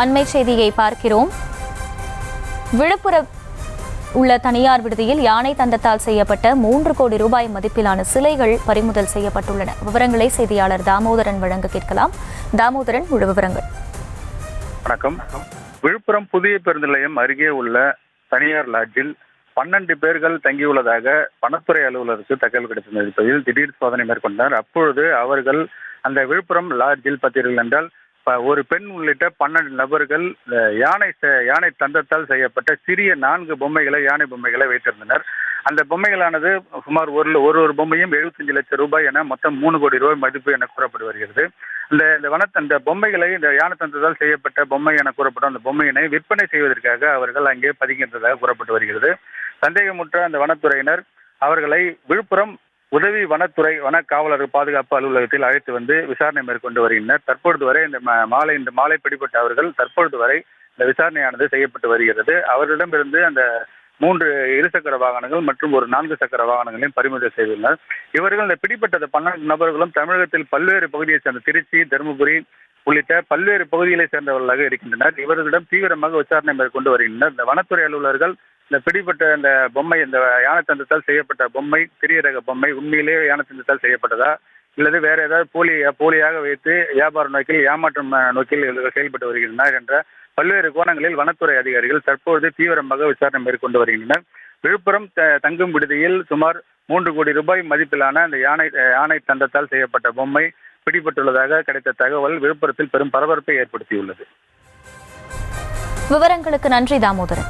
அண்மை செய்தியை பார்க்கிறோம். விழுப்புரம் உள்ள தனியார் விடுதியில் யானை தந்தத்தால் செய்யப்பட்ட 3 கோடி ரூபாய் மதிப்பிலான சிலைகள் பறிமுதல் செய்யப்பட்டுள்ளன. விவரங்களை செய்தியாளர் தாமோதரன் வழங்க கேட்கலாம். தாமோதரன், முழு விவரங்கள். வணக்கம். விழுப்புரம் புதிய பேருந்து நிலையம் அருகே உள்ள தனியார் லாட்ஜில் 12 பேர்கள் தங்கியுள்ளதாக வனத்துறை அலுவலருக்கு தகவல் கிடைத்திருந்ததில் திடீர் சோதனை மேற்கொண்டார். அப்பொழுது அவர்கள் அந்த விழுப்புரம் லாட்ஜில் பார்த்தீர்கள் என்றால் ஒரு பெண் உள்ளிட்ட 12 நபர்கள் யானை தந்தத்தால் செய்யப்பட்ட சிறிய 4 பொம்மைகளை, யானை பொம்மைகளை வைத்திருந்தனர். அந்த பொம்மைகளானது சுமார் ஒரு பொம்மையும் 75 லட்சம் ரூபாய் என மொத்தம் 3 கோடி ரூபாய் மதிப்பு என கூறப்பட்டு வருகிறது. அந்த பொம்மைகளை, இந்த யானை தந்தத்தால் செய்யப்பட்ட பொம்மை என கூறப்பட்ட அந்த பொம்மையினை விற்பனை செய்வதற்காக அவர்கள் அங்கே பதுங்கின்றதாக கூறப்பட்டு வருகிறது. சந்தேகமுற்ற அந்த வனத்துறையினர் அவர்களை விழுப்புரம் உதவி வனத்துறை வன காவலர் பாதுகாப்பு அலுவலகத்தில் அழைத்து வந்து விசாரணை மேற்கொண்டு வருகின்றனர். தற்பொழுது வரை இந்த மாலை பிடிபட்ட அவர்கள் தற்பொழுது வரை இந்த விசாரணையானது செய்யப்பட்டு வருகிறது. அவர்களிடமிருந்து அந்த 3 இருசக்கர வாகனங்கள் மற்றும் ஒரு 4 சக்கர வாகனங்களையும் பறிமுதல் செய்துள்ளனர். இவர்கள் இந்த பிடிப்பட்ட 12 நபர்களும் தமிழகத்தில் பல்வேறு பகுதியை சேர்ந்த திருச்சி, தருமபுரி உள்ளிட்ட பல்வேறு பகுதிகளை சேர்ந்தவர்களாக இருக்கின்றனர். இவர்களிடம் தீவிரமாக விசாரணை மேற்கொண்டு வருகின்றனர். இந்த வனத்துறை அலுவலர்கள் இந்த பிடிப்பட்ட இந்த பொம்மை, இந்த யானை தந்தத்தால் செய்யப்பட்ட பொம்மை, சிறிய ரக பொம்மை உண்மையிலேயே யானை தந்தத்தால் செய்யப்பட்டதா இல்லது வேற ஏதாவது போலியாக வைத்து வியாபார நோக்கில், ஏமாற்றும் நோக்கில் செயல்பட்டு வருகின்றனர் என்ற பல்வேறு கோணங்களில் வனத்துறை அதிகாரிகள் தற்போது தீவிரமாக விசாரணை மேற்கொண்டு வருகின்றனர். விழுப்புரம் தங்கும் விடுதியில் சுமார் 3 கோடி ரூபாய் மதிப்பிலான அந்த யானை தந்தத்தால் செய்யப்பட்ட பொம்மை பிடிபட்டுள்ளதாக கிடைத்த தகவல் விழுப்புரத்தில் பெரும் பரபரப்பை ஏற்படுத்தியுள்ளது. விவரங்களுக்கு நன்றி தாமோதரன்.